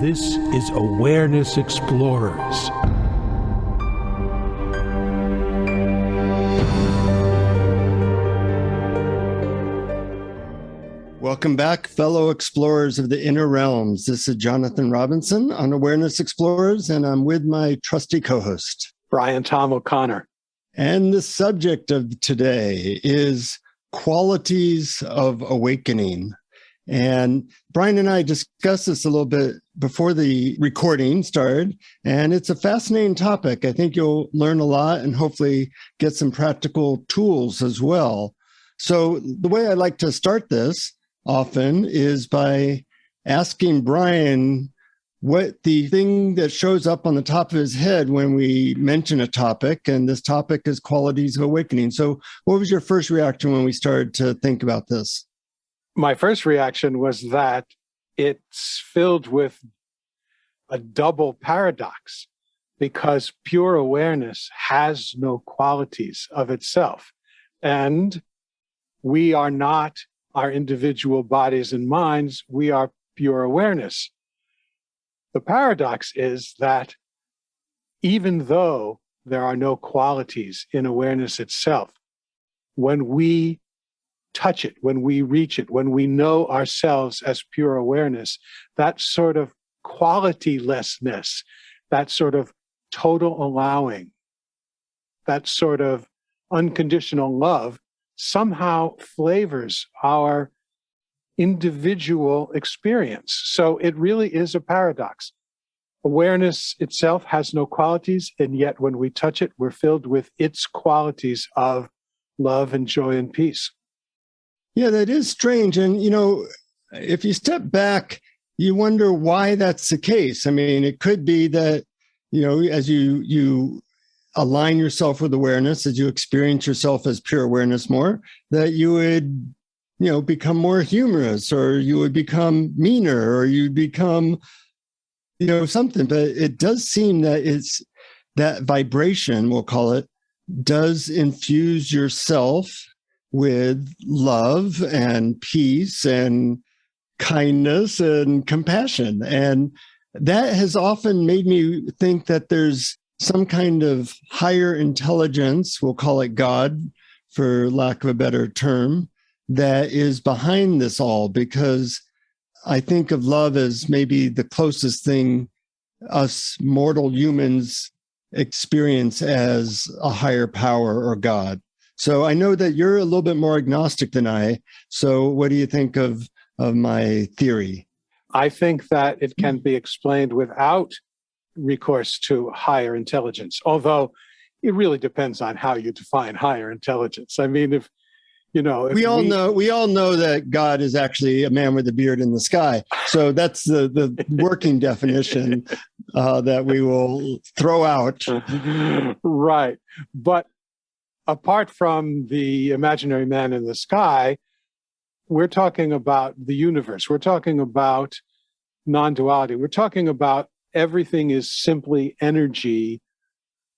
This is Awareness Explorers. Welcome back, fellow explorers of the inner realms. This is Jonathan Robinson on Awareness Explorers, and I'm with my trusty co-host, BrianTomO'Connor. And the subject of today is qualities of awakening. And Brian and I discussed this a little bit before the recording started, and it's a fascinating topic. I think you'll learn a lot and hopefully get some practical tools as well. So the way I like to start this often is by asking Brian what the thing that shows up on the top of his head when we mention a topic, and this topic is qualities of awakening. So what was your first reaction when we started to think about this? My first reaction was that it's filled with a double paradox, because pure awareness has no qualities of itself. And we are not our individual bodies and minds, we are pure awareness. The paradox is that even though there are no qualities in awareness itself, when we touch it, when we reach it, when we know ourselves as pure awareness, that sort of qualitylessness, that sort of total allowing, that sort of unconditional love somehow flavors our individual experience. So it really is a paradox. Awareness itself has no qualities, and yet when we touch it, we're filled with its qualities of love and joy and peace. Yeah, that is strange. And, if you step back, you wonder why that's the case. I mean, it could be that, as you align yourself with awareness, as you experience yourself as pure awareness more, that you would, become more humorous, or you would become meaner, or you'd become, something. But it does seem that it's that vibration, we'll call it, does infuse yourself with love and peace and kindness and compassion. And that has often made me think that there's some kind of higher intelligence, we'll call it God, for lack of a better term, that is behind this all, because I think of love as maybe the closest thing us mortal humans experience as a higher power or God. So I know that you're a little bit more agnostic than I. So what do you think of my theory? I think that it can be explained without recourse to higher intelligence, although it really depends on how you define higher intelligence. I mean, if we all know that God is actually a man with a beard in the sky. So that's the working definition that we will throw out. Right. But apart from the imaginary man in the sky, we're talking about the universe. We're talking about non-duality. We're talking about everything is simply energy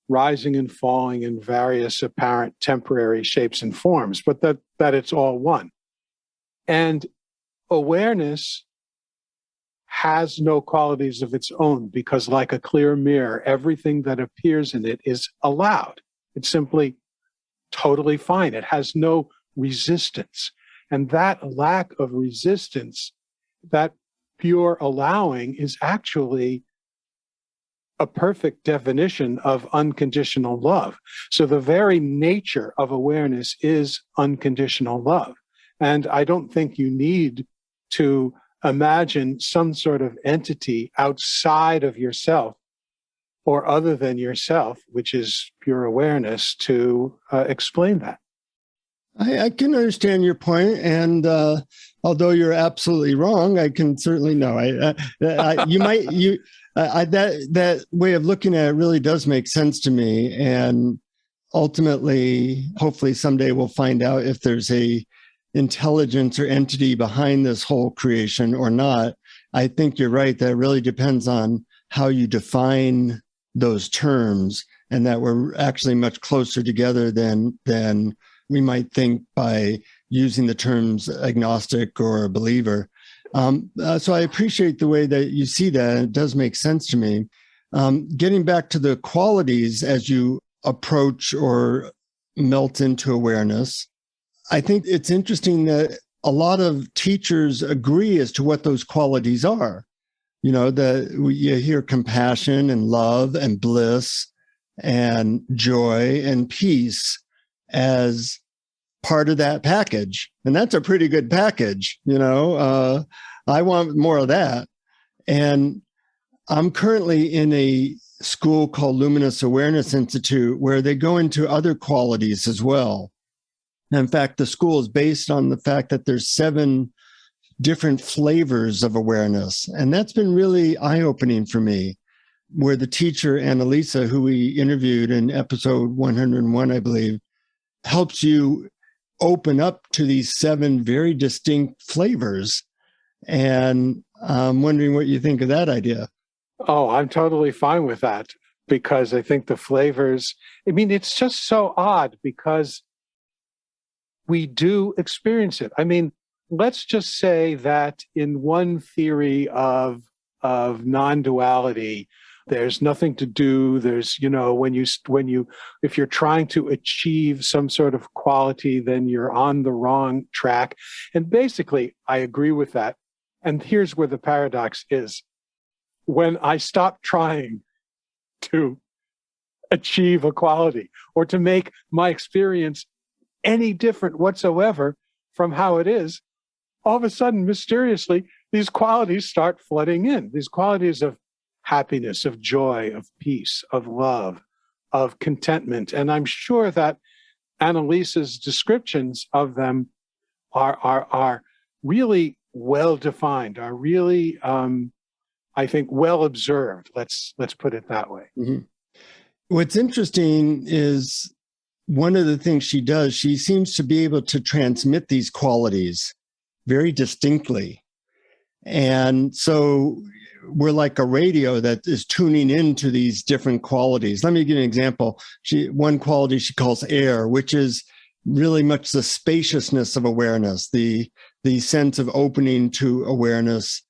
rising and falling in various apparent temporary shapes and forms, but that it's all one. And awareness has no qualities of its own, because like a clear mirror, everything that appears in it is allowed. It's simply totally fine. It has no resistance. And that lack of resistance, that pure allowing, is actually a perfect definition of unconditional love. So the very nature of awareness is unconditional love. And I don't think you need to imagine some sort of entity outside of yourself or other than yourself, which is pure awareness, to explain that. I can understand your point, and although you're absolutely wrong, I can certainly know. That way of looking at it really does make sense to me, and ultimately, hopefully, someday we'll find out if there's a intelligence or entity behind this whole creation or not. I think you're right that it really depends on how you define those terms, and that we're actually much closer together than we might think by using the terms agnostic or a believer. So I appreciate the way that you see that. It does make sense to me. Getting back to the qualities as you approach or melt into awareness, I think it's interesting that a lot of teachers agree as to what those qualities are. You know, you hear compassion and love and bliss and joy and peace as part of that package. And that's a pretty good package. I want more of that. And I'm currently in a school called Luminous Awareness Institute where they go into other qualities as well. And in fact, the school is based on the fact that there's 7 different flavors of awareness. And that's been really eye-opening for me, where the teacher, Annalisa, who we interviewed in episode 101, I believe, helps you open up to these 7 very distinct flavors. And I'm wondering what you think of that idea. Oh, I'm totally fine with that, because I think the flavors, it's just so odd because we do experience it. Let's just say that in one theory of non-duality, there's nothing to do. There's, if you're trying to achieve some sort of quality, then you're on the wrong track. And basically, I agree with that. And here's where the paradox is. When I stop trying to achieve a quality or to make my experience any different whatsoever from how it is, all of a sudden, mysteriously, these qualities start flooding in. These qualities of happiness, of joy, of peace, of love, of contentment. And I'm sure that Annalisa's descriptions of them are really well defined, are really, I think, well observed. Let's put it that way. Mm-hmm. What's interesting is one of the things she does, she seems to be able to transmit these qualities very distinctly. And so we're like a radio that is tuning into these different qualities. Let me give you an example. One quality she calls air, which is really much the spaciousness of awareness, the sense of opening to awareness,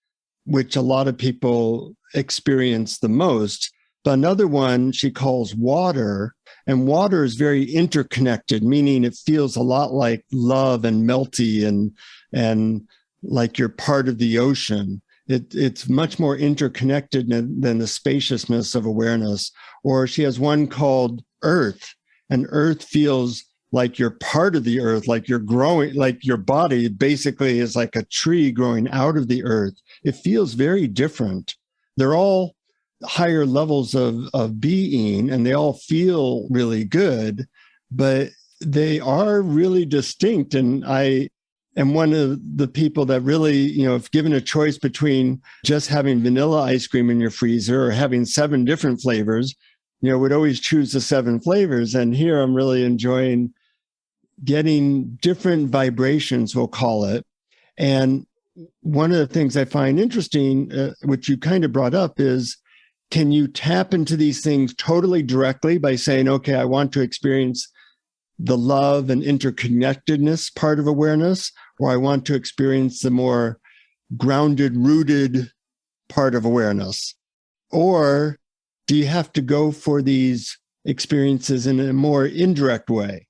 which a lot of people experience the most. But another one she calls water, and water is very interconnected, meaning it feels a lot like love and melty and like you're part of the ocean. It's much more interconnected than the spaciousness of awareness. Or she has one called earth, and earth feels like you're part of the earth, like you're growing, like your body basically is like a tree growing out of the earth. It feels very different. They're all higher levels of being, and they all feel really good, but they are really distinct. And I am one of the people that really, if given a choice between just having vanilla ice cream in your freezer or having 7 different flavors, would always choose the 7 flavors. And here I'm really enjoying getting different vibrations, we'll call it. And one of the things I find interesting, which you kind of brought up, is can you tap into these things totally directly by saying, okay, I want to experience the love and interconnectedness part of awareness, or I want to experience the more grounded, rooted part of awareness? Or do you have to go for these experiences in a more indirect way?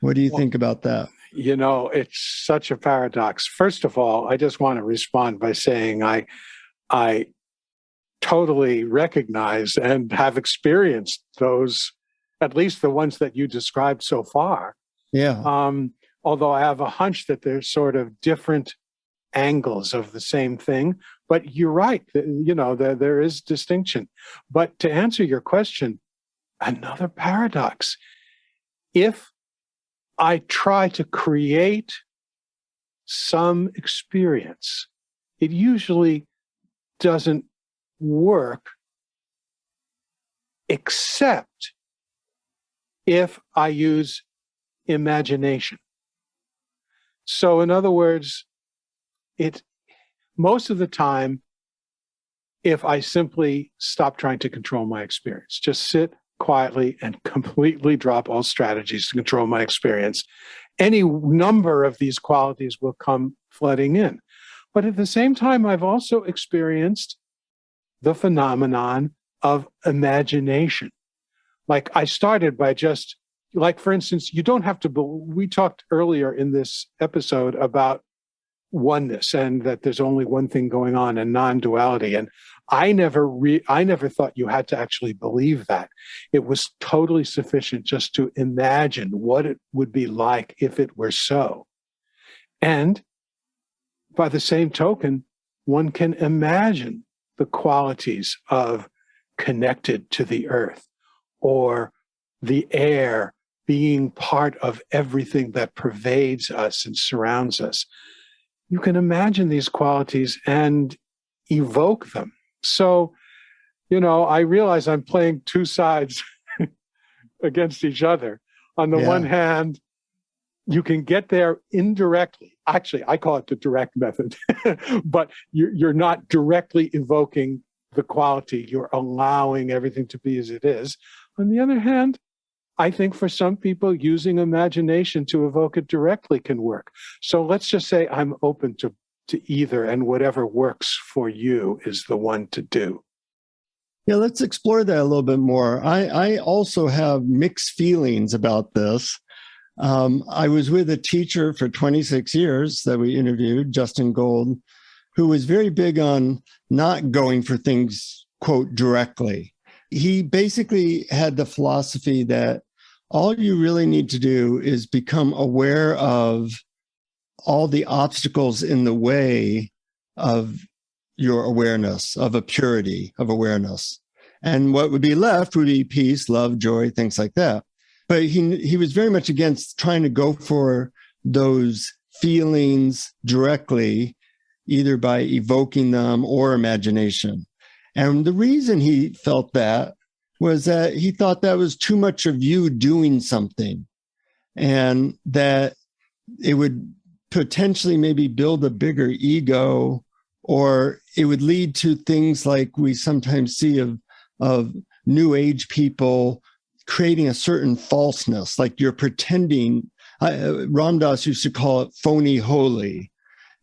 What do you think about that? It's such a paradox. First of all, I just want to respond by saying I totally recognize and have experienced those, at least the ones that you described so far. Yeah. Although I have a hunch that there's sort of different angles of the same thing. But you're right, there is distinction. But to answer your question, another paradox. If I try to create some experience, it usually doesn't work, except if I use imagination. So in other words, most of the time, if I simply stop trying to control my experience, just sit quietly and completely drop all strategies to control my experience, any number of these qualities will come flooding in. But at the same time, I've also experienced the phenomenon of imagination. Like I started by just, like, for instance, you don't have to, we talked earlier in this episode about oneness and that there's only one thing going on and non-duality. And I never thought you had to actually believe that. It was totally sufficient just to imagine what it would be like if it were so. And by the same token, one can imagine the qualities of connected to the earth, or the air being part of everything that pervades us and surrounds us. You can imagine these qualities and evoke them. So, I realize I'm playing two sides against each other. On the one hand, you can get there indirectly. Actually, I call it the direct method, but you're not directly evoking the quality. You're allowing everything to be as it is. On the other hand, I think for some people, using imagination to evoke it directly can work. So let's just say I'm open to either, and whatever works for you is the one to do. Yeah, let's explore that a little bit more. I also have mixed feelings about this. I was with a teacher for 26 years that we interviewed, Justin Gold, who was very big on not going for things, quote, directly. He basically had the philosophy that all you really need to do is become aware of all the obstacles in the way of your awareness, of a purity of awareness. And what would be left would be peace, love, joy, things like that. But he was very much against trying to go for those feelings directly, either by evoking them or imagination. And the reason he felt that was that he thought that was too much of you doing something, and that it would potentially maybe build a bigger ego, or it would lead to things like we sometimes see of New Age people creating a certain falseness, like you're pretending. Ram Dass used to call it phony holy,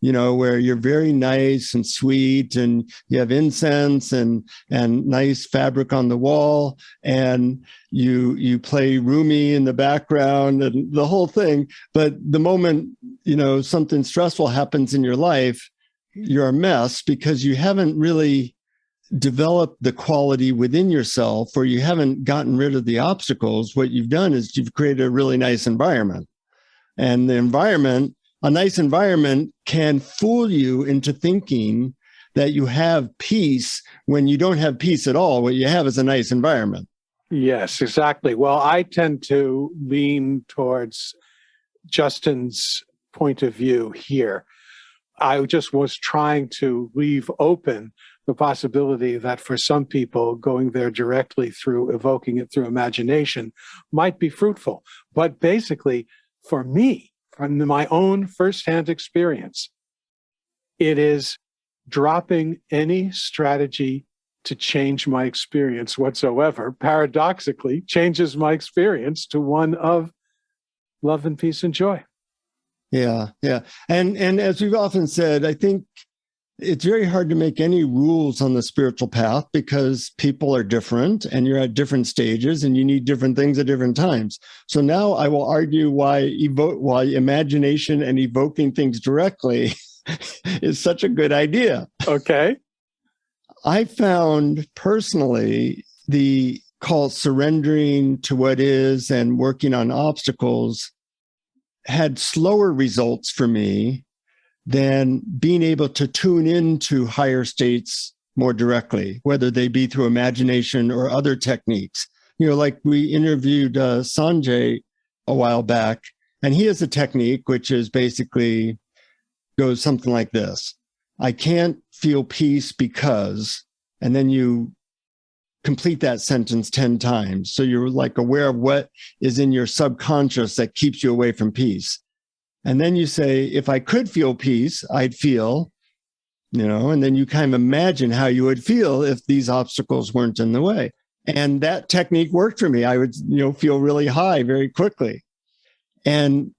where you're very nice and sweet, and you have incense and nice fabric on the wall, and you play Rumi in the background and the whole thing. But the moment, something stressful happens in your life, you're a mess because you haven't really developed the quality within yourself, or you haven't gotten rid of the obstacles. What you've done is you've created a really nice environment. And the environment, a nice environment, can fool you into thinking that you have peace when you don't have peace at all. What you have is a nice environment. Yes, exactly. Well, I tend to lean towards Justin's point of view here. I just was trying to leave open the possibility that for some people, going there directly through evoking it through imagination might be fruitful. But basically, for me, from my own firsthand experience, it is dropping any strategy to change my experience whatsoever, paradoxically, changes my experience to one of love and peace and joy. Yeah. And as we've often said, I think it's very hard to make any rules on the spiritual path because people are different and you're at different stages and you need different things at different times. So now I will argue why imagination and evoking things directly is such a good idea. Okay. I found personally the call surrendering to what is and working on obstacles had slower results for me than being able to tune into higher states more directly, whether they be through imagination or other techniques. Like we interviewed Sanjay a while back, and he has a technique which is basically goes something like this. I can't feel peace because, and then you complete that sentence 10 times. So you're like aware of what is in your subconscious that keeps you away from peace. And then you say, if I could feel peace, I'd feel, and then you kind of imagine how you would feel if these obstacles weren't in the way. And that technique worked for me. I would, feel really high very quickly. And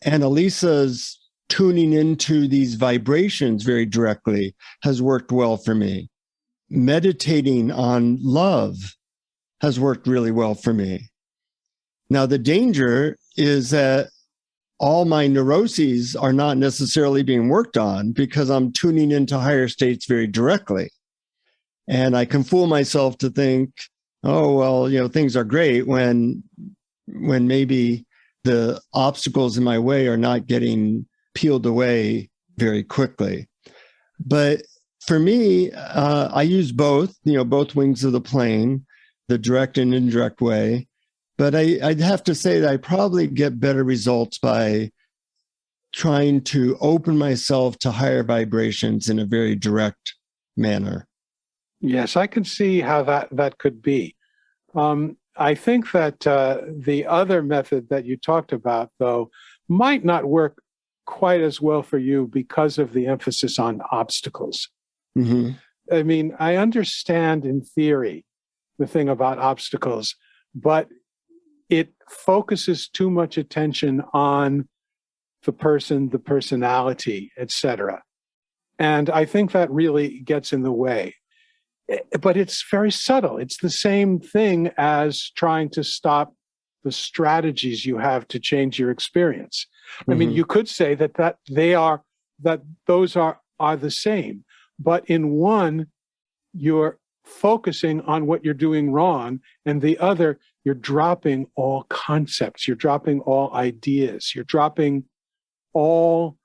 Elisa's tuning into these vibrations very directly has worked well for me. Meditating on love has worked really well for me. Now, the danger is that all my neuroses are not necessarily being worked on because I'm tuning into higher states very directly. And I can fool myself to think, oh, well, things are great when maybe the obstacles in my way are not getting peeled away very quickly. But for me, I use both wings of the plane, the direct and indirect way. But I'd have to say that I probably get better results by trying to open myself to higher vibrations in a very direct manner. Yes, I can see how that could be. I think that the other method that you talked about, though, might not work quite as well for you because of the emphasis on obstacles. Mm-hmm. I mean, I understand in theory the thing about obstacles, but it focuses too much attention on the person, the personality, etc. And I think that really gets in the way. But it's very subtle. It's the same thing as trying to stop the strategies you have to change your experience. I mean, you could say that those are the same, but in one, you're focusing on what you're doing wrong, and the other, you're dropping all concepts, you're dropping all ideas, you're dropping all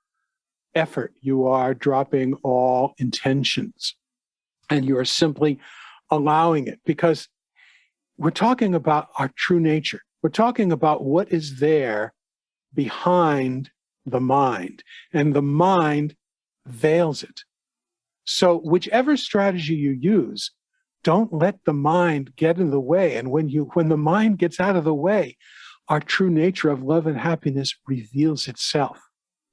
effort, you are dropping all intentions, and you are simply allowing it, because we're talking about our true nature. We're talking about what is there behind the mind, and the mind veils it. So whichever strategy you use, don't let the mind get in the way. And when the mind gets out of the way, our true nature of love and happiness reveals itself.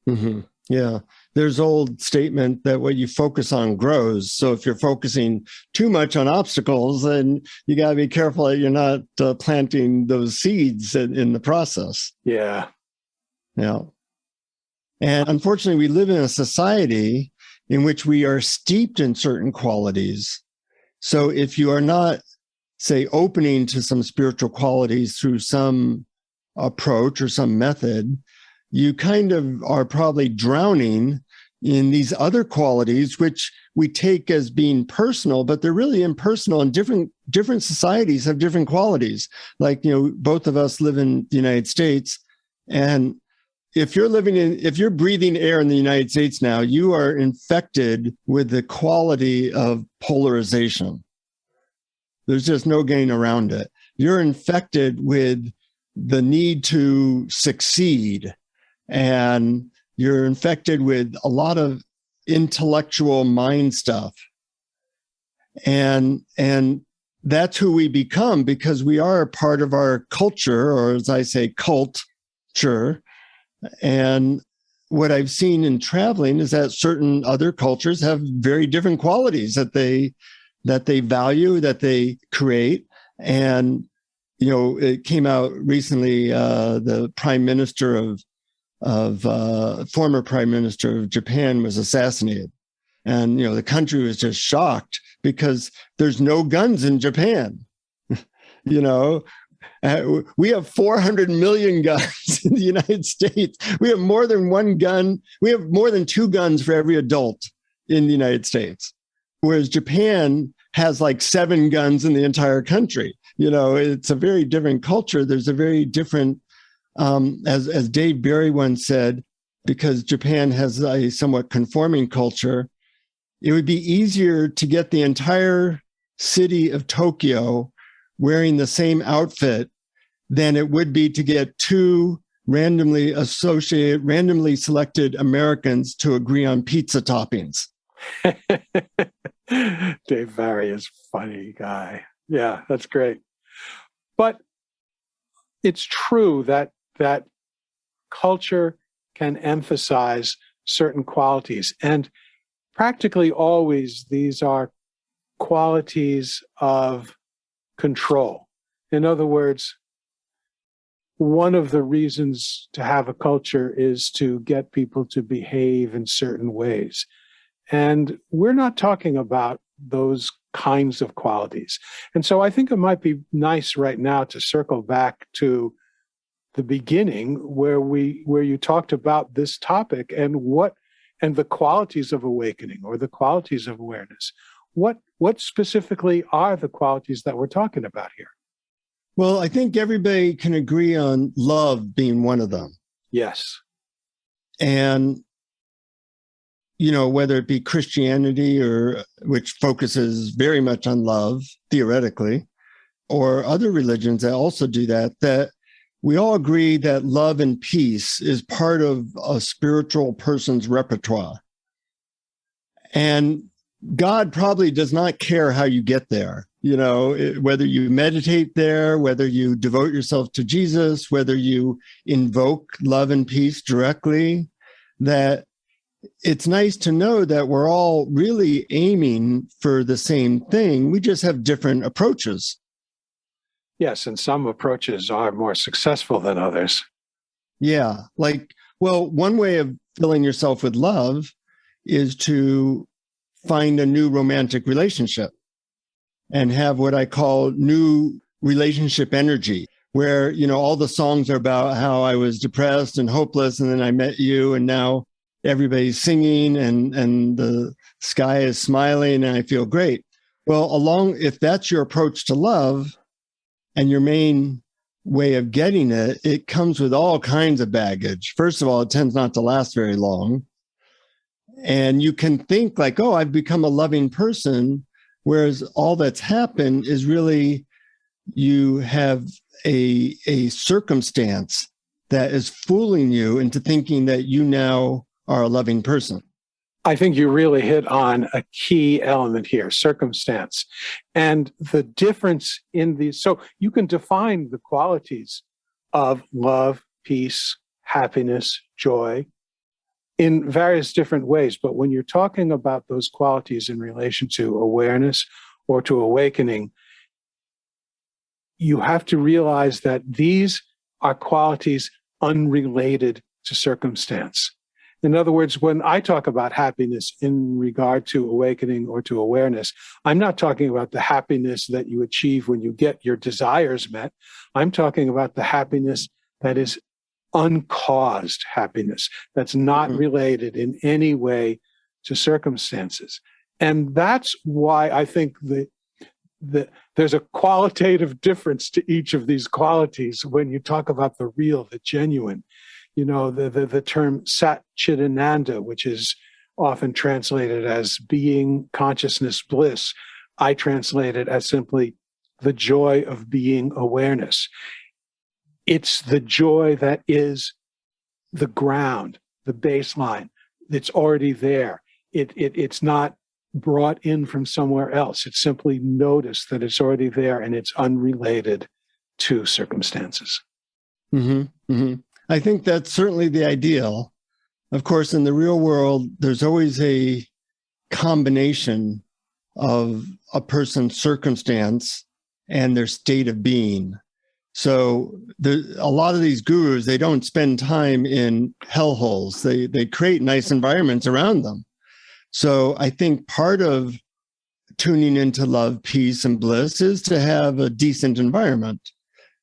Mm-hmm. Yeah. There's old statement that what you focus on grows. So if you're focusing too much on obstacles, then you got to be careful that you're not planting those seeds in the process. Yeah. Yeah. And unfortunately, we live in a society in which we are steeped in certain qualities. So if you are not, say, opening to some spiritual qualities through some approach or some method, you kind of are probably drowning in these other qualities, which we take as being personal, but they're really impersonal, and different societies have different qualities. Like, both of us live in the United States, and if you're breathing air in the United States now, you are infected with the quality of polarization. There's just no getting around it. You're infected with the need to succeed, and you're infected with a lot of intellectual mind stuff. And that's who we become, because we are a part of our culture, or as I say, culture. And what I've seen in traveling is that certain other cultures have very different qualities that they value, that they create. And, it came out recently, the former prime minister of Japan was assassinated. And, the country was just shocked because there's no guns in Japan. We have 400 million guns in the United States. We have more than one gun. We have more than 2 guns for every adult in the United States, whereas Japan has like 7 guns in the entire country. It's a very different culture. There's a very different, as Dave Barry once said, because Japan has a somewhat conforming culture, it would be easier to get the entire city of Tokyo wearing the same outfit than it would be to get 2 randomly selected Americans to agree on pizza toppings. Dave Barry is a funny guy. Yeah, that's great. But it's true that culture can emphasize certain qualities, and practically always these are qualities of control. In other words, one of the reasons to have a culture is to get people to behave in certain ways. And we're not talking about those kinds of qualities. And so I think it might be nice right now to circle back to the beginning where you talked about this topic and the qualities of awakening or the qualities of awareness. What specifically are the qualities that we're talking about here? Well, I think everybody can agree on love being one of them. Yes. And, you know, whether it be Christianity which focuses very much on love, theoretically, or other religions that also do that we all agree that love and peace is part of a spiritual person's repertoire. And God probably does not care how you get there. You know, whether you meditate there, whether you devote yourself to Jesus, whether you invoke love and peace directly, that it's nice to know that we're all really aiming for the same thing. We just have different approaches. Yes, and some approaches are more successful than others. Yeah. One way of filling yourself with love is to find a new romantic relationship and have what I call new relationship energy, where, you know, all the songs are about how I was depressed and hopeless, and then I met you, and now everybody's singing and the sky is smiling and I feel great. Well, if that's your approach to love and your main way of getting it, it comes with all kinds of baggage. First of all, it tends not to last very long. And you can think like, oh, I've become a loving person, whereas all that's happened is really you have a circumstance that is fooling you into thinking that you now are a loving person. I think you really hit on a key element here, circumstance. And the difference in these, so you can define the qualities of love, peace, happiness, joy in various different ways. But when you're talking about those qualities in relation to awareness or to awakening, you have to realize that these are qualities unrelated to circumstance. In other words, when I talk about happiness in regard to awakening or to awareness, I'm not talking about the happiness that you achieve when you get your desires met. I'm talking about the happiness that is uncaused happiness, that's not related in any way to circumstances. And that's why I think there's a qualitative difference to each of these qualities when you talk about the real, the genuine. You know, the term Sat Chidananda, which is often translated as being, consciousness, bliss, I translate it as simply the joy of being awareness. It's the joy that is the ground, the baseline. It's already there. It's not brought in from somewhere else. It's simply noticed that it's already there and it's unrelated to circumstances. Mm-hmm, mm-hmm. I think that's certainly the ideal. Of course, in the real world, there's always a combination of a person's circumstance and their state of being. So a lot of these gurus, they don't spend time in hellholes. They create nice environments around them. So I think part of tuning into love, peace, and bliss is to have a decent environment,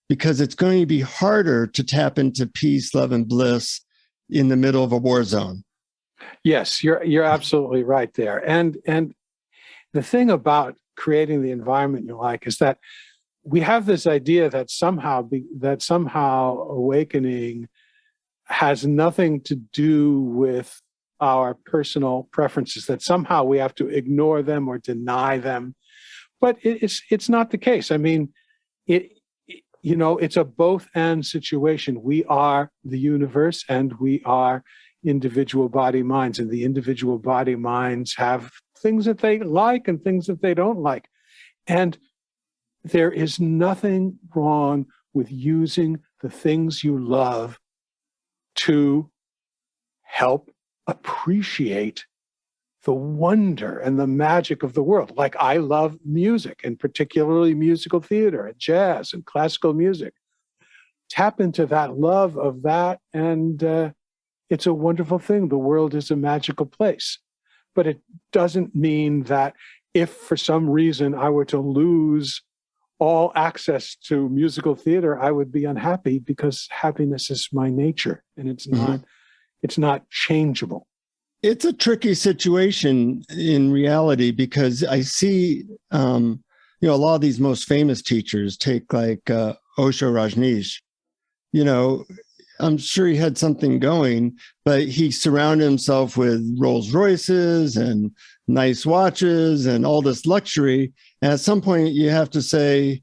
because it's going to be harder to tap into peace, love, and bliss in the middle of a war zone. Yes, you're absolutely right there. And the thing about creating the environment you like is that we have this idea that somehow awakening has nothing to do with our personal preferences, that somehow we have to ignore them or deny them. But it's not the case. I mean, it's a both and situation. We are the universe and we are individual body minds, and the individual body minds have things that they like and things that they don't like. And there is nothing wrong with using the things you love to help appreciate the wonder and the magic of the world. Like, I love music, and particularly musical theater and jazz and classical music. tap into that love of that, and it's a wonderful thing. The world is a magical place. But it doesn't mean that if for some reason I were to lose all access to musical theater, I would be unhappy, because happiness is my nature, and it's not changeable. It's a tricky situation in reality, because I see, a lot of these most famous teachers, take like Osho Rajneesh, I'm sure he had something going, but he surrounded himself with Rolls Royces and nice watches and all this luxury. And at some point you have to say,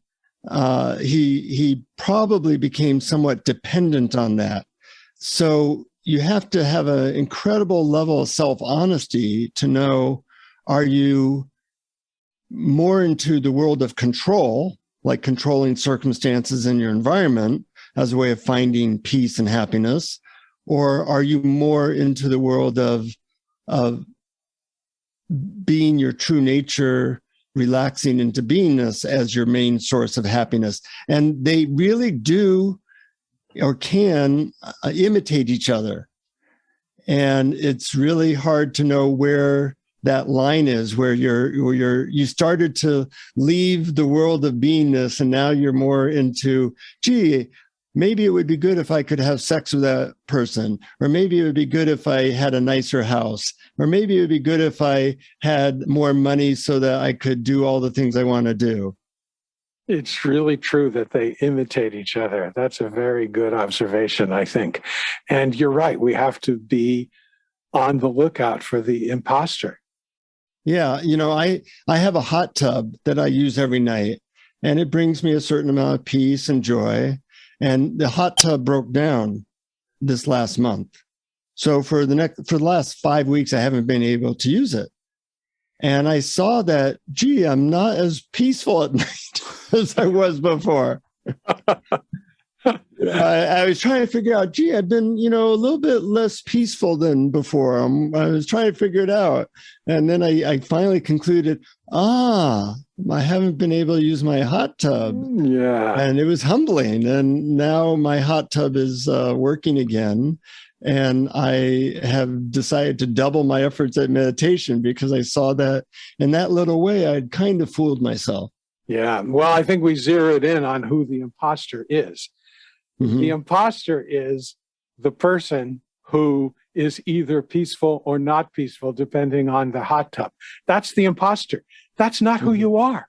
he probably became somewhat dependent on that. So you have to have an incredible level of self-honesty to know, are you more into the world of control, like controlling circumstances in your environment as a way of finding peace and happiness? Or are you more into the world of being your true nature, relaxing into beingness as your main source of happiness? And they really do or can imitate each other. And it's really hard to know where that line is, where you started to leave the world of beingness and now you're more into, maybe it would be good if I could have sex with that person, or maybe it would be good if I had a nicer house, or maybe it would be good if I had more money so that I could do all the things I want to do. It's really true that they imitate each other. That's a very good observation, I think. And you're right. We have to be on the lookout for the imposter. Yeah. I have a hot tub that I use every night, and it brings me a certain amount of peace and joy. And the hot tub broke down this last month. So for the last 5 weeks, I haven't been able to use it. And I saw that, I'm not as peaceful at night as I was before. I was trying to figure out, I've been, a little bit less peaceful than before. I was trying to figure it out. And then I finally concluded, I haven't been able to use my hot tub. Yeah. And it was humbling. And now my hot tub is working again. And I have decided to double my efforts at meditation, because I saw that in that little way, I'd kind of fooled myself. Yeah. Well, I think we zeroed in on who the imposter is. Mm-hmm. The imposter is the person who is either peaceful or not peaceful, depending on the hot tub. That's the imposter. That's not who you are.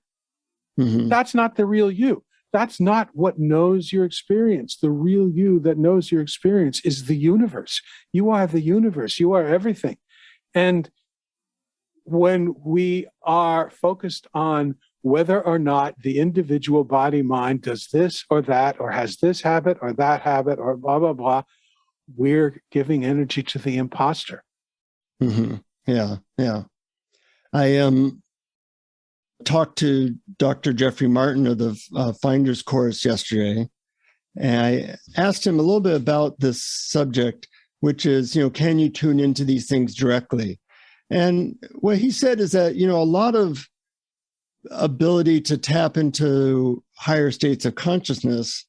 Mm-hmm. That's not the real you. That's not what knows your experience. The real you that knows your experience is the universe. You are the universe. You are everything. And when we are focused on whether or not the individual body mind does this or that, or has this habit or that habit, or blah, blah, blah, we're giving energy to the imposter. Mm-hmm. Yeah. I talked to Dr. Jeffrey Martin of the Finder's Course yesterday, and I asked him a little bit about this subject, which is, can you tune into these things directly? And what he said is that, a lot of ability to tap into higher states of consciousness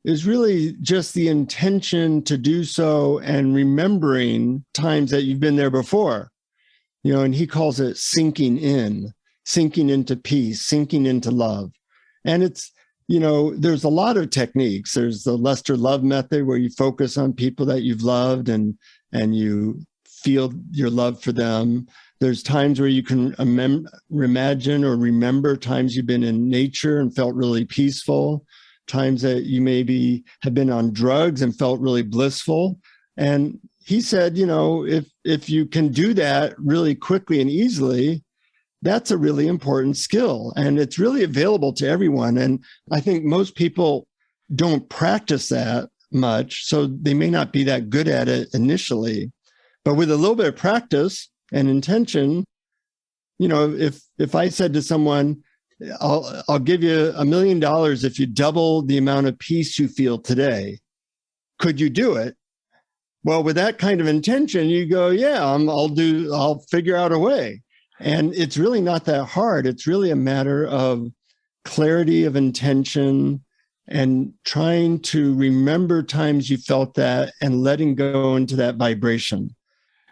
is really just the intention to do so and remembering times that you've been there before, and he calls it sinking into peace, sinking into love. And it's, there's a lot of techniques. There's the Lester Love method, where you focus on people that you've loved and you feel your love for them. There's times where you can imagine or remember times you've been in nature and felt really peaceful, times that you maybe have been on drugs and felt really blissful. And he said, if you can do that really quickly and easily, that's a really important skill. And it's really available to everyone. And I think most people don't practice that much, so they may not be that good at it initially. But with a little bit of practice and intention, if I said to someone, I'll give you $1 million if you double the amount of peace you feel today, could you do it? Well, with that kind of intention, you go, yeah, I'll figure out a way. And it's really not that hard. It's really a matter of clarity of intention and trying to remember times you felt that and letting go into that vibration.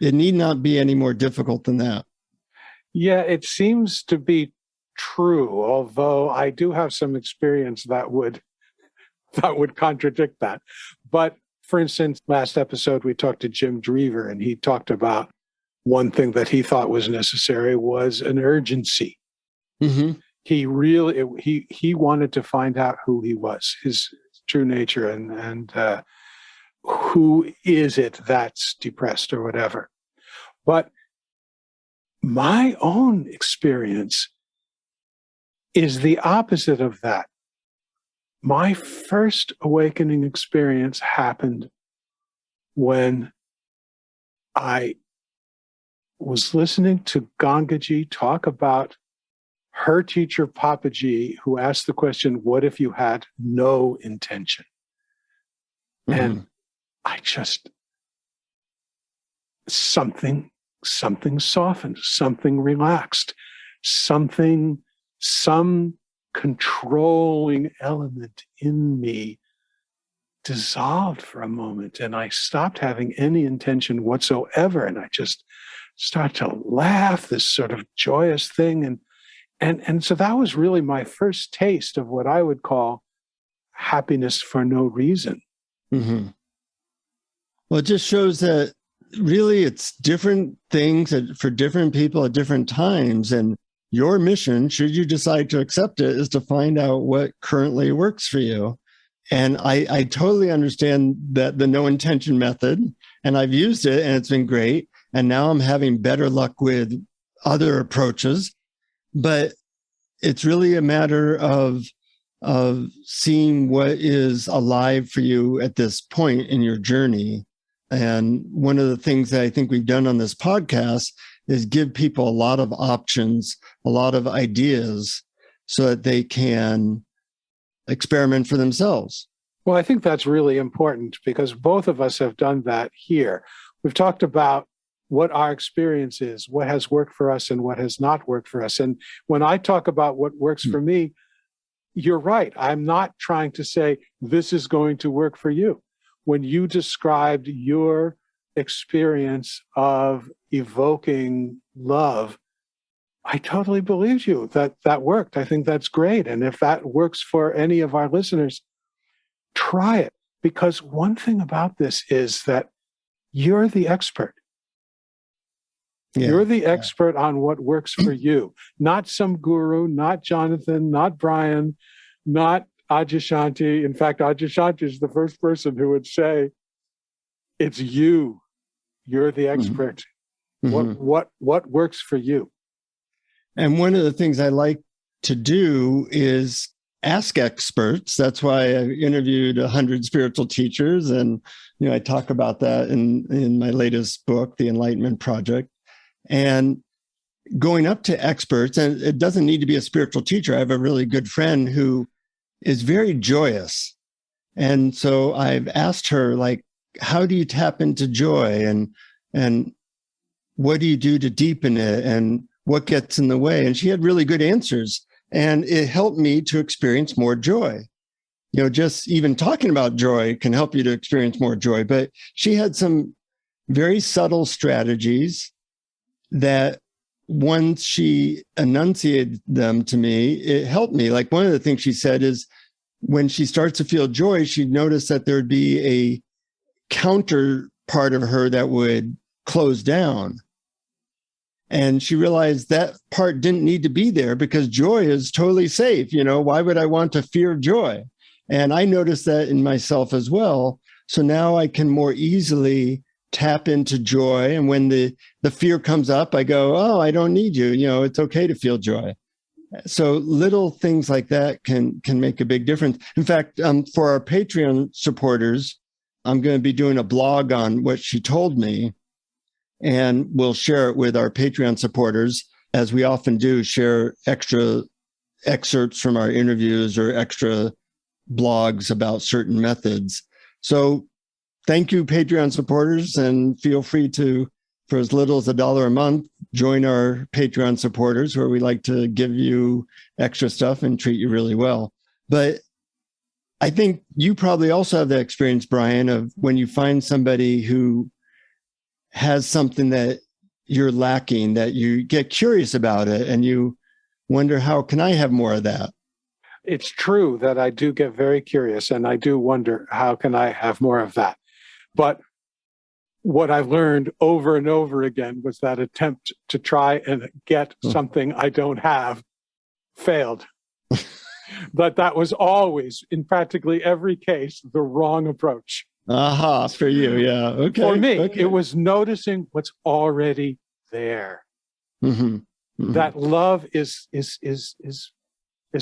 It need not be any more difficult than that. Yeah, it seems to be true, although I do have some experience that would contradict that. But for instance, last episode, we talked to Jim Drever, and he talked about one thing that he thought was necessary was an urgency. Mm-hmm. He wanted to find out who he was, his true nature, and who is it that's depressed or whatever. But my own experience is the opposite of that. My first awakening experience happened when I was listening to Gangaji talk about her teacher, Papaji, who asked the question, what if you had no intention? Mm-hmm. And I just, something softened, something relaxed, some controlling element in me dissolved for a moment, and I stopped having any intention whatsoever, and I just started to laugh, this sort of joyous thing, and so that was really my first taste of what I would call happiness for no reason. Mm-hmm. Well, it just shows that really it's different things for different people at different times, and your mission, should you decide to accept it, is to find out what currently works for you. And I totally understand that the no intention method, and I've used it and it's been great. And now I'm having better luck with other approaches, but it's really a matter of seeing what is alive for you at this point in your journey. And one of the things that I think we've done on this podcast is give people a lot of options, a lot of ideas, so that they can experiment for themselves. Well, I think that's really important because both of us have done that here. We've talked about what our experience is, what has worked for us and what has not worked for us. And when I talk about what works for me, you're right. I'm not trying to say this is going to work for you. When you described your experience of evoking love, I totally believed you that worked. I think that's great. And if that works for any of our listeners, try it. Because one thing about this is that you're the expert. Yeah, you're the expert on what works for you, not some guru, not Jonathan, not Brian, not Adyashanti. In fact, Adyashanti is the first person who would say, it's you. You're the expert. Mm-hmm. What works for you? And one of the things I like to do is ask experts. That's why I interviewed 100 spiritual teachers. And, I talk about that in my latest book, The Enlightenment Project. And going up to experts, and it doesn't need to be a spiritual teacher. I have a really good friend who is very joyous. And so I've asked her, like, how do you tap into joy? And what do you do to deepen it? And what gets in the way? And she had really good answers. And it helped me to experience more joy. Just even talking about joy can help you to experience more joy. But she had some very subtle strategies that once she enunciated them to me, it helped me. Like one of the things she said is when she starts to feel joy, she'd notice that there'd be a counter part of her that would close down. And she realized that part didn't need to be there because joy is totally safe. Why would I want to fear joy? And I noticed that in myself as well. So now I can more easily tap into joy. And when the fear comes up, I go, oh, I don't need you. It's okay to feel joy. So little things like that can make a big difference. In fact, for our Patreon supporters, I'm going to be doing a blog on what she told me, and we'll share it with our Patreon supporters, as we often do, share extra excerpts from our interviews or extra blogs about certain methods. So thank you, Patreon supporters, and feel free to, for as little as $1 a month, join our Patreon supporters, where we like to give you extra stuff and treat you really well. But I think you probably also have that experience, Brian, of when you find somebody who has something that you're lacking, that you get curious about it and you wonder, how can I have more of that? It's true that I do get very curious and I do wonder, how can I have more of that? But what I learned over and over again was that attempt to try and get something I don't have failed. But that was always, in practically every case, the wrong approach. Aha, for you. Yeah. Okay. For me, okay. it was noticing what's already there. Mm-hmm. Mm-hmm. That love is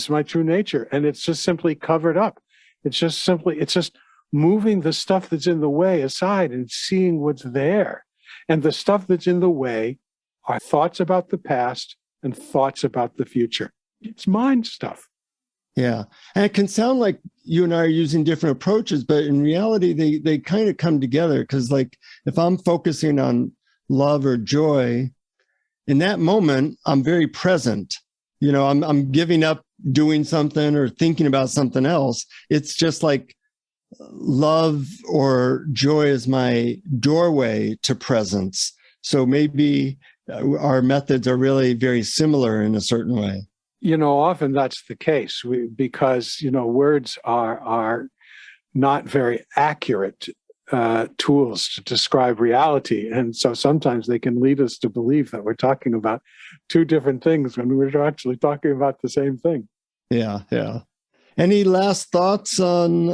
my true nature. And it's just simply covered up. It's just moving the stuff that's in the way aside and seeing what's there. And the stuff that's in the way are thoughts about the past and thoughts about the future. It's mind stuff. Yeah. And it can sound like you and I are using different approaches, but in reality, they kind of come together. Because like if I'm focusing on love or joy, in that moment, I'm very present. You know, I'm giving up doing something or thinking about something else. It's just like love or joy is my doorway to presence. So maybe our methods are really very similar in a certain way. You know, often that's the case because, you know, words are not very accurate tools to describe reality. And so sometimes they can lead us to believe that we're talking about two different things when we're actually talking about the same thing. Yeah, yeah. Any last thoughts on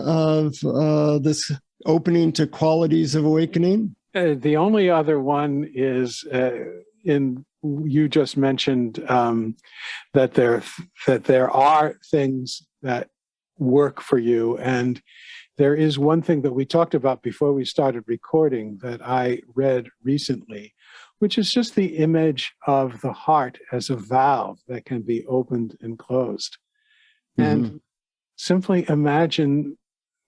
this opening to qualities of awakening? The only other one is you just mentioned that there are things that work for you, and there is one thing that we talked about before we started recording that I read recently, which is just the image of the heart as a valve that can be opened and closed. Mm-hmm. And simply imagine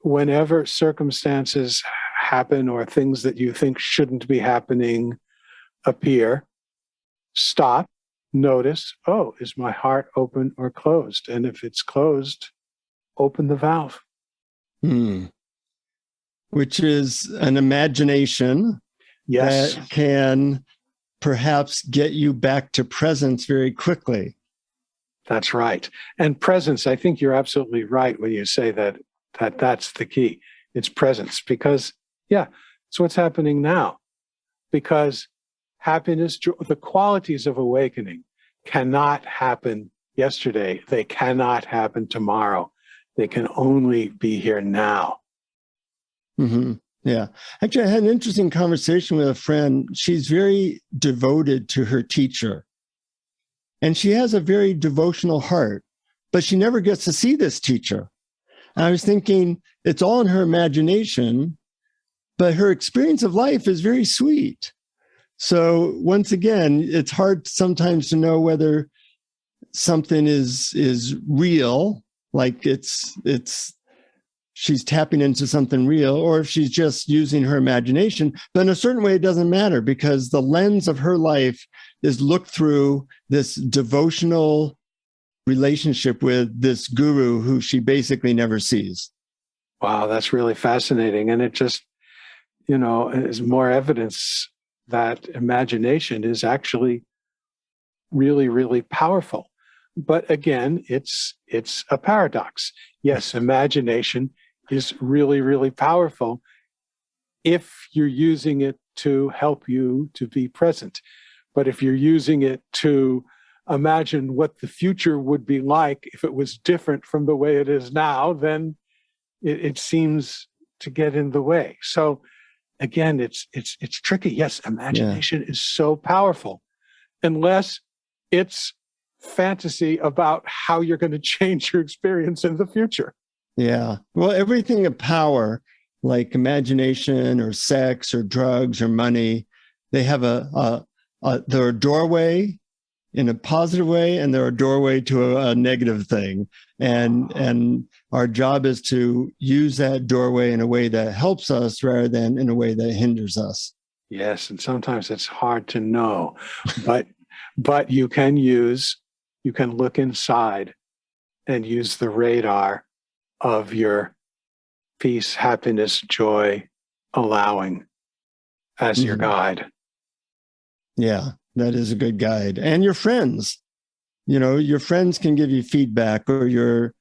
whenever circumstances happen or things that you think shouldn't be happening appear, stop, notice, oh, is my heart open or closed? And if it's closed, open the valve. Which is an imagination yes. that can perhaps get you back to presence very quickly. That's right. And presence, I think you're absolutely right when you say that's the key. It's presence because, yeah, it's what's happening now. Because happiness, the qualities of awakening cannot happen yesterday. They cannot happen tomorrow. They can only be here now. Mm-hmm. Yeah. Actually, I had an interesting conversation with a friend. She's very devoted to her teacher. And she has a very devotional heart, but she never gets to see this teacher. And I was thinking, it's all in her imagination, but her experience of life is very sweet. So once again, it's hard sometimes to know whether something is real, like she's tapping into something real, or if she's just using her imagination. But in a certain way, it doesn't matter because the lens of her life is looked through this devotional relationship with this guru who she basically never sees. Wow, that's really fascinating. And it just, you know, is more evidence that imagination is actually really, really powerful. But again, it's a paradox. Yes, imagination is really, really powerful if you're using it to help you to be present. But if you're using it to imagine what the future would be like if it was different from the way it is now, then it seems to get in the way. So again, it's tricky. Yes, imagination is so powerful, unless it's fantasy about how you're going to change your experience in the future. Yeah. Well, everything of power, like imagination or sex or drugs or money, they have they're a doorway in a positive way, and they're a doorway to a negative thing. And our job is to use that doorway in a way that helps us rather than in a way that hinders us. Yes, and sometimes it's hard to know, but you can look inside and use the radar of your peace, happiness, joy, allowing as your guide. Yeah, that is a good guide. And your friends, your friends can give you feedback, or your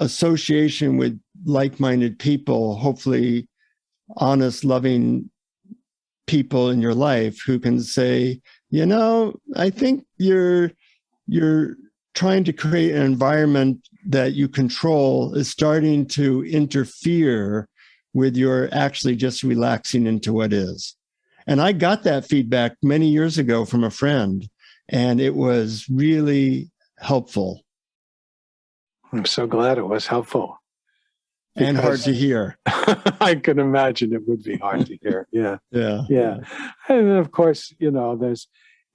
association with like-minded people, hopefully honest, loving people in your life who can say, I think you're trying to create an environment that you control is starting to interfere with your actually just relaxing into what is. And I got that feedback many years ago from a friend, and it was really helpful. I'm so glad it was helpful. And hard to hear. I can imagine it would be hard to hear. Yeah. Yeah. And of course,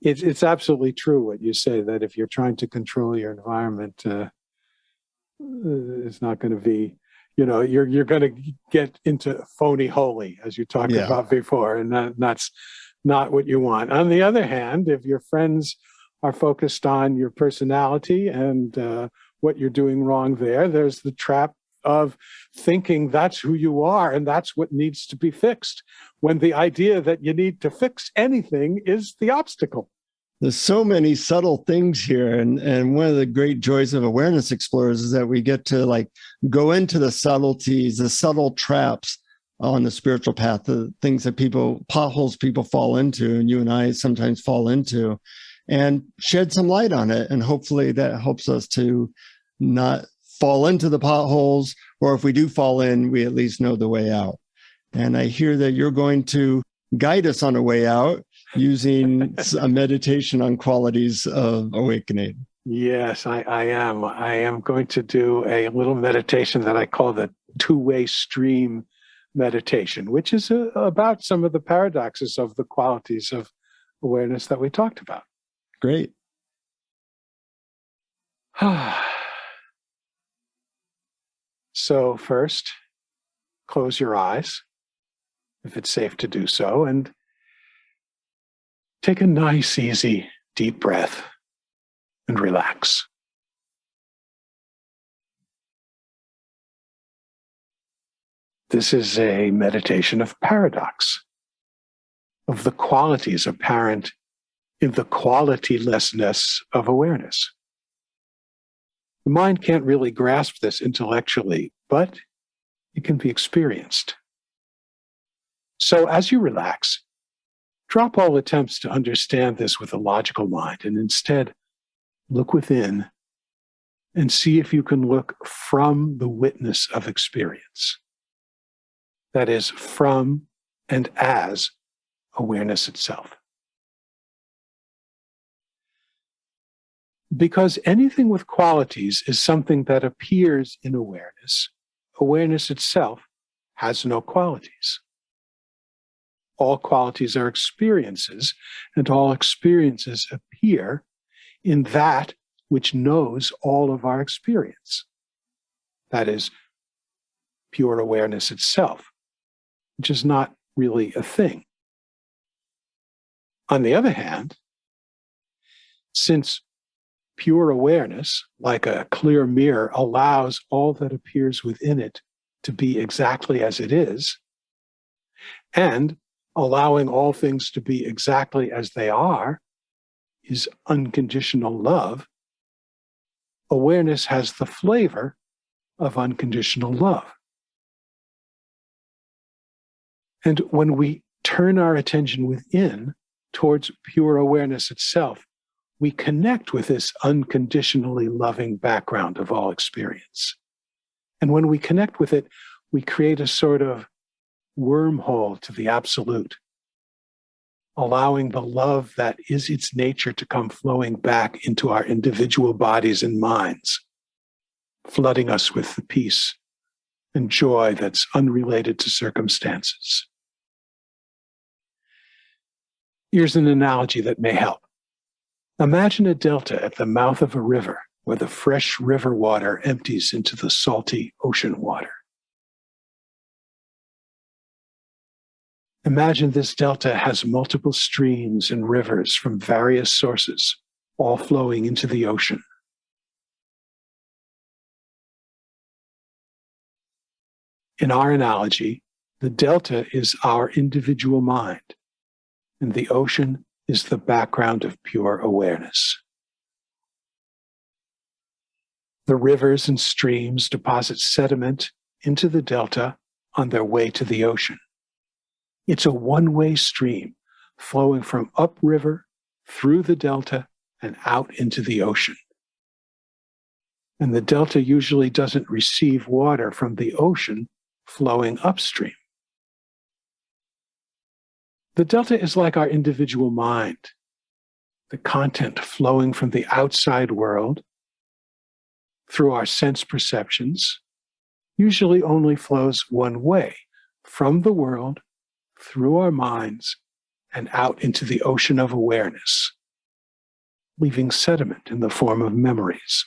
it's absolutely true what you say, that if you're trying to control your environment, it's not going to be, you're going to get into phony holy, as you talked about before, and that's not what you want. On the other hand, if your friends are focused on your personality and what you're doing wrong there's the trap of thinking that's who you are and that's what needs to be fixed, when the idea that you need to fix anything is the obstacle. There's so many subtle things here. And one of the great joys of Awareness Explorers is that we get to go into the subtleties, the subtle traps on the spiritual path, the things that potholes people fall into, and you and I sometimes fall into, and shed some light on it. And hopefully that helps us to not fall into the potholes, or if we do fall in, we at least know the way out. And I hear that you're going to guide us on a way out using a meditation on qualities of awakening. Yes, I am. I am going to do a little meditation that I call the two-way stream meditation, which is about some of the paradoxes of the qualities of awareness that we talked about. Great. So first, close your eyes, if it's safe to do so, and take a nice, easy, deep breath and relax. This is a meditation of paradox, of the qualities apparent in the qualitylessness of awareness. The mind can't really grasp this intellectually, but it can be experienced. So as you relax, drop all attempts to understand this with a logical mind, and instead look within and see if you can look from the witness of experience. That is, from and as awareness itself. Because anything with qualities is something that appears in awareness. Awareness itself has no qualities. All qualities are experiences, and all experiences appear in that which knows all of our experience. That is, pure awareness itself, which is not really a thing. On the other hand, since pure awareness, like a clear mirror, allows all that appears within it to be exactly as it is, and allowing all things to be exactly as they are is unconditional love. Awareness has the flavor of unconditional love. And when we turn our attention within towards pure awareness itself, we connect with this unconditionally loving background of all experience. And when we connect with it, we create a sort of wormhole to the absolute, allowing the love that is its nature to come flowing back into our individual bodies and minds, flooding us with the peace and joy that's unrelated to circumstances. Here's an analogy that may help. Imagine a delta at the mouth of a river where the fresh river water empties into the salty ocean water. Imagine this delta has multiple streams and rivers from various sources, all flowing into the ocean. In our analogy, the delta is our individual mind, and the ocean is the background of pure awareness. The rivers and streams deposit sediment into the delta on their way to the ocean. It's a one-way stream flowing from upriver through the delta and out into the ocean. And the delta usually doesn't receive water from the ocean flowing upstream. The delta is like our individual mind. The content flowing from the outside world through our sense perceptions usually only flows one way, from the world, through our minds, and out into the ocean of awareness, leaving sediment in the form of memories.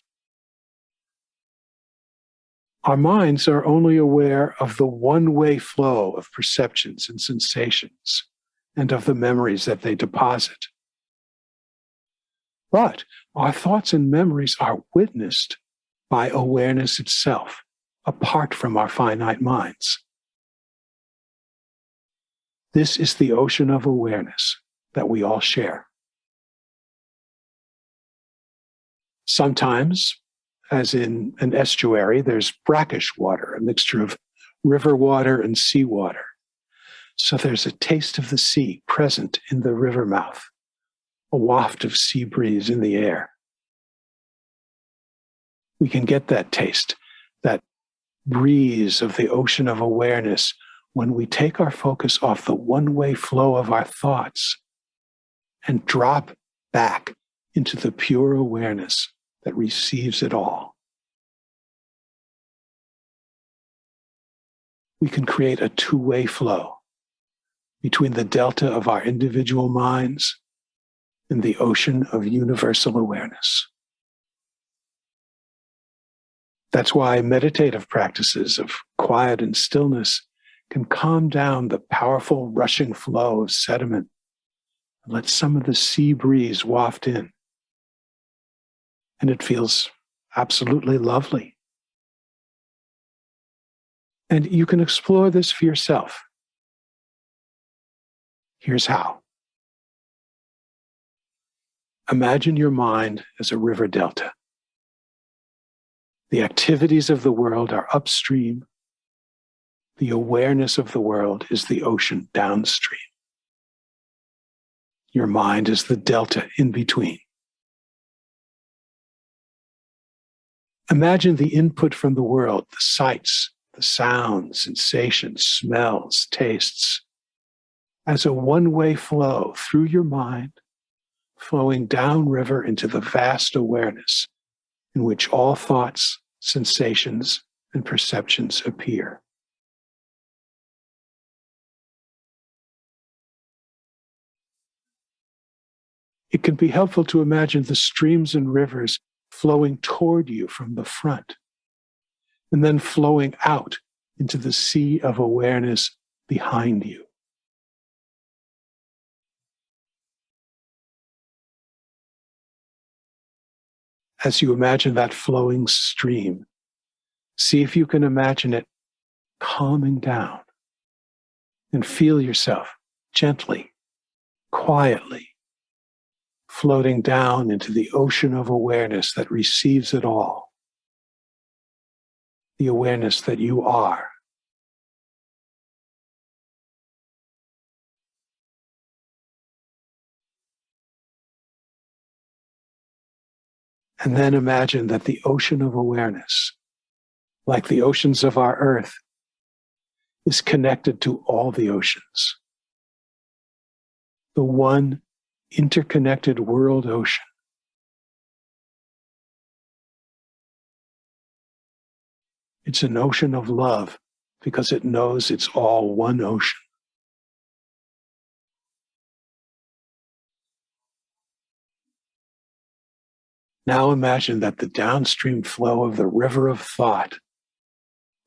Our minds are only aware of the one-way flow of perceptions and sensations and of the memories that they deposit. But our thoughts and memories are witnessed by awareness itself, apart from our finite minds. This is the ocean of awareness that we all share. Sometimes, as in an estuary, there's brackish water, a mixture of river water and seawater. So there's a taste of the sea present in the river mouth, a waft of sea breeze in the air. We can get that taste, that breeze of the ocean of awareness, when we take our focus off the one-way flow of our thoughts and drop back into the pure awareness that receives it all. We can create a two-way flow between the delta of our individual minds and the ocean of universal awareness. That's why meditative practices of quiet and stillness can calm down the powerful rushing flow of sediment and let some of the sea breeze waft in. And it feels absolutely lovely. And you can explore this for yourself. Here's how. Imagine your mind as a river delta. The activities of the world are upstream. The awareness of the world is the ocean downstream. Your mind is the delta in between. Imagine the input from the world, the sights, the sounds, sensations, smells, tastes, as a one-way flow through your mind, flowing downriver into the vast awareness in which all thoughts, sensations, and perceptions appear. It can be helpful to imagine the streams and rivers flowing toward you from the front, and then flowing out into the sea of awareness behind you. As you imagine that flowing stream, see if you can imagine it calming down, and feel yourself gently, quietly, floating down into the ocean of awareness that receives it all. The awareness that you are. And then imagine that the ocean of awareness, like the oceans of our earth, is connected to all the oceans. The one interconnected world ocean. It's an ocean of love because it knows it's all one ocean. Now imagine that the downstream flow of the river of thought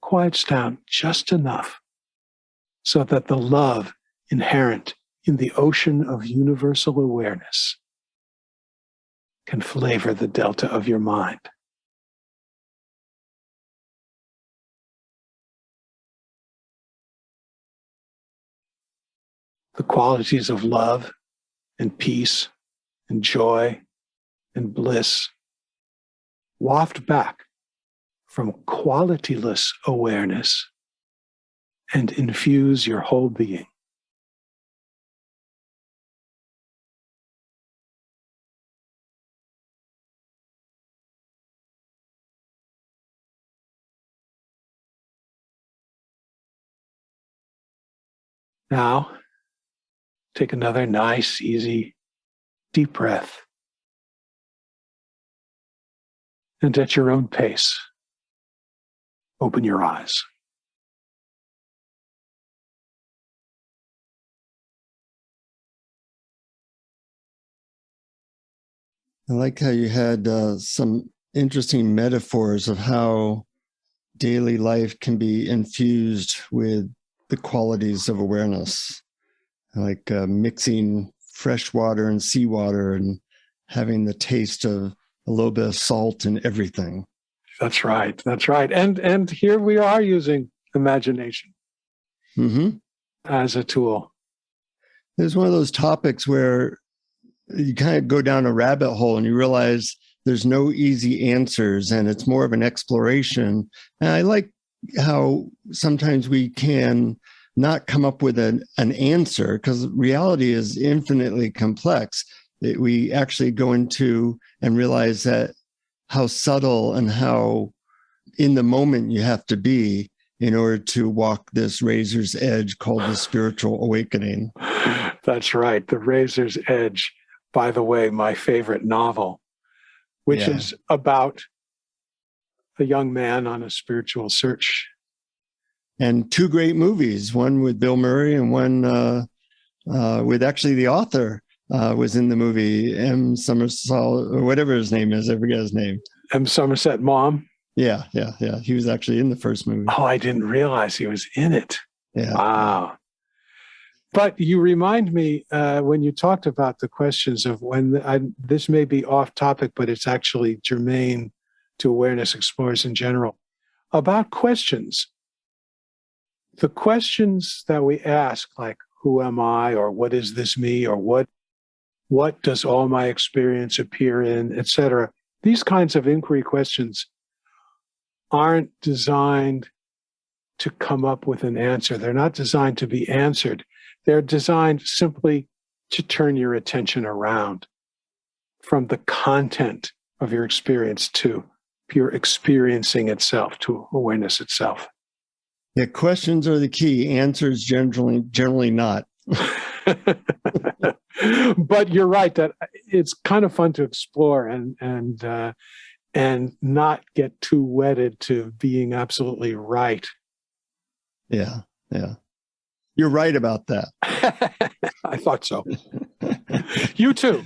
quiets down just enough so that the love inherent in the ocean of universal awareness can flavor the delta of your mind. the qualities of love and peace and joy and bliss waft back from qualityless awareness and infuse your whole being. Now, take another nice, easy, deep breath. And at your own pace, open your eyes. I like how you had some interesting metaphors of how daily life can be infused with the qualities of awareness, like mixing fresh water and seawater and having the taste of a little bit of salt in everything. That's right. That's right. And here we are using imagination as a tool. There's one of those topics where you kind of go down a rabbit hole and you realize there's no easy answers and it's more of an exploration. And I like how sometimes we can not come up with an answer because reality is infinitely complex. We actually go into and realize that how subtle and how in the moment you have to be in order to walk this razor's edge called the spiritual awakening. That's right. The Razor's Edge, by the way, my favorite novel, which is about a young man on a spiritual search. And two great movies, one with Bill Murray and one with actually the author was in the movie, M. Somerset, or whatever his name is. I forget his name. M. Somerset Maugham? Yeah. He was actually in the first movie. Oh, I didn't realize he was in it. Yeah. Wow. But you remind me when you talked about the questions of this may be off topic, but it's actually germane to Awareness Explorers in general, about questions. The questions that we ask, like, who am I, or what is this me, or what does all my experience appear in, etc. These kinds of inquiry questions aren't designed to come up with an answer. They're not designed to be answered. They're designed simply to turn your attention around from the content of your experience to pure experiencing itself, to awareness itself. Yeah, questions are the key. Answers generally not. But you're right that it's kind of fun to explore and not get too wedded to being absolutely right. Yeah. You're right about that. I thought so. You too.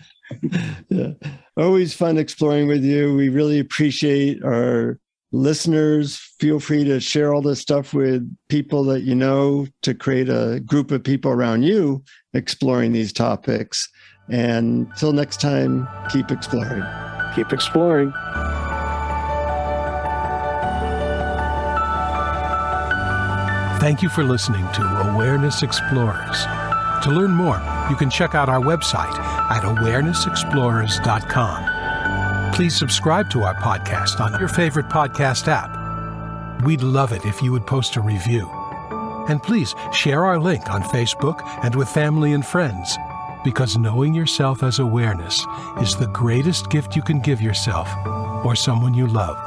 Yeah. Always fun exploring with you. We really appreciate our listeners. Feel free to share all this stuff with people that you know to create a group of people around you exploring these topics. And until next time, keep exploring. Keep exploring. Thank you for listening to Awareness Explorers. To learn more, you can check out our website at awarenessexplorers.com. Please subscribe to our podcast on your favorite podcast app. We'd love it if you would post a review. And please share our link on Facebook and with family and friends, because knowing yourself as awareness is the greatest gift you can give yourself or someone you love.